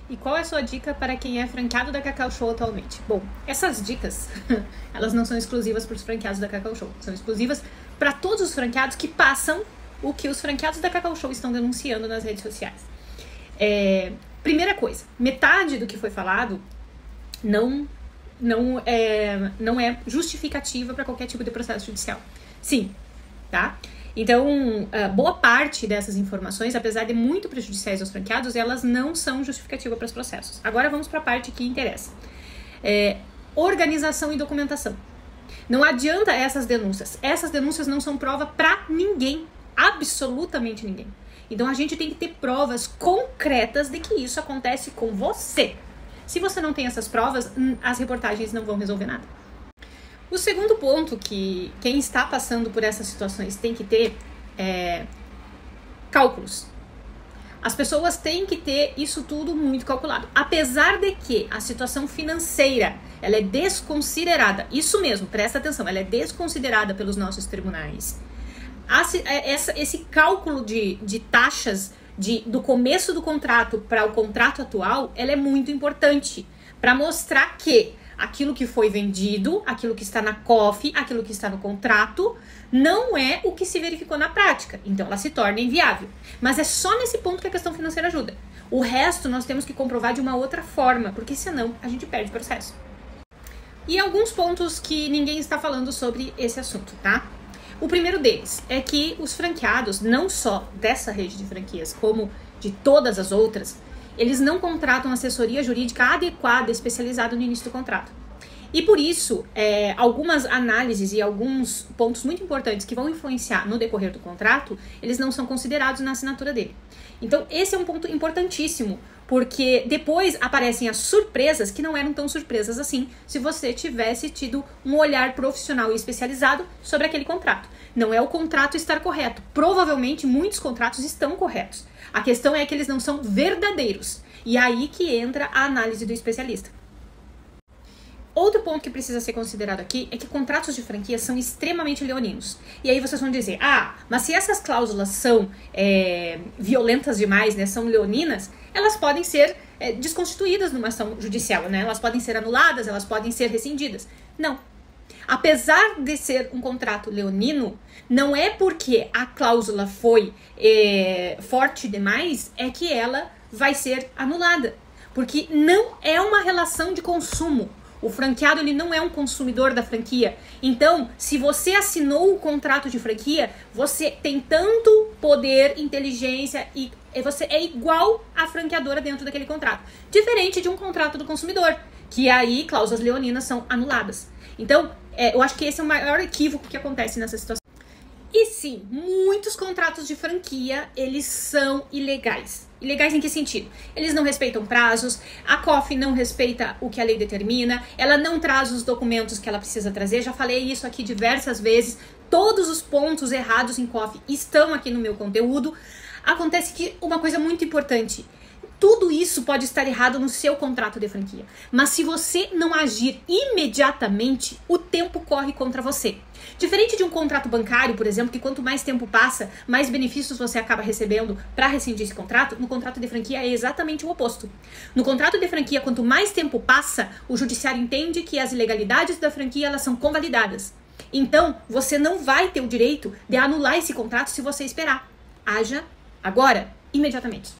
E qual é a sua dica para quem é franqueado da Cacau Show atualmente? Bom, essas dicas, elas não são exclusivas para os franqueados da Cacau Show. São exclusivas para todos os franqueados que passam o que os franqueados da Cacau Show estão denunciando nas redes sociais. Primeira coisa, metade do que foi falado não é justificativa para qualquer tipo de processo judicial. Sim, tá? Então, boa parte dessas informações, apesar de muito prejudiciais aos franqueados, elas não são justificativa para os processos. Agora vamos para a parte que interessa. Organização e documentação. Não adianta essas denúncias. Essas denúncias não são prova para ninguém. Absolutamente ninguém. Então, a gente tem que ter provas concretas de que isso acontece com você. Se você não tem essas provas, as reportagens não vão resolver nada. O segundo ponto que quem está passando por essas situações tem que ter é cálculos. As pessoas têm que ter isso tudo muito calculado. Apesar de que a situação financeira ela é desconsiderada, isso mesmo, presta atenção, ela é desconsiderada pelos nossos tribunais. Esse cálculo de taxas do começo do contrato para o contrato atual, ela é muito importante para mostrar que aquilo que foi vendido, aquilo que está na COF, aquilo que está no contrato, não é o que se verificou na prática. Então, ela se torna inviável. Mas é só nesse ponto que a questão financeira ajuda. O resto, nós temos que comprovar de uma outra forma, porque senão a gente perde o processo. E alguns pontos que ninguém está falando sobre esse assunto, tá? O primeiro deles é que os franqueados, não só dessa rede de franquias, como de todas as outras, eles não contratam assessoria jurídica adequada, especializada no início do contrato. E por isso, algumas análises e alguns pontos muito importantes que vão influenciar no decorrer do contrato, eles não são considerados na assinatura dele. Então, esse é um ponto importantíssimo, porque depois aparecem as surpresas que não eram tão surpresas assim, se você tivesse tido um olhar profissional e especializado sobre aquele contrato. Não é o contrato estar correto. Provavelmente, muitos contratos estão corretos. A questão é que eles não são verdadeiros. E é aí que entra a análise do especialista. Outro ponto que precisa ser considerado aqui é que contratos de franquia são extremamente leoninos. E aí vocês vão dizer, mas se essas cláusulas são violentas demais, né, são leoninas, elas podem ser desconstituídas numa ação judicial, né? Elas podem ser anuladas, elas podem ser rescindidas. Não. Apesar de ser um contrato leonino, não é porque a cláusula foi forte demais, é que ela vai ser anulada. Porque não é uma relação de consumo. O franqueado ele não é um consumidor da franquia. Então, se você assinou o contrato de franquia, você tem tanto poder, inteligência e você é igual à franqueadora dentro daquele contrato. Diferente de um contrato do consumidor, que aí cláusulas leoninas são anuladas. Então, eu acho que esse é o maior equívoco que acontece nessa situação. E sim, muitos contratos de franquia, eles são ilegais. Ilegais em que sentido? Eles não respeitam prazos, a COF não respeita o que a lei determina, ela não traz os documentos que ela precisa trazer, já falei isso aqui diversas vezes, todos os pontos errados em COF estão aqui no meu conteúdo. Acontece que uma coisa muito importante, tudo isso pode estar errado no seu contrato de franquia, mas se você não agir imediatamente, o tempo corre contra você. Diferente de um contrato bancário, por exemplo, que quanto mais tempo passa, mais benefícios você acaba recebendo para rescindir esse contrato, no contrato de franquia é exatamente o oposto. No contrato de franquia, quanto mais tempo passa, o judiciário entende que as ilegalidades da franquia elas são convalidadas. Então, você não vai ter o direito de anular esse contrato se você esperar. Haja agora, imediatamente.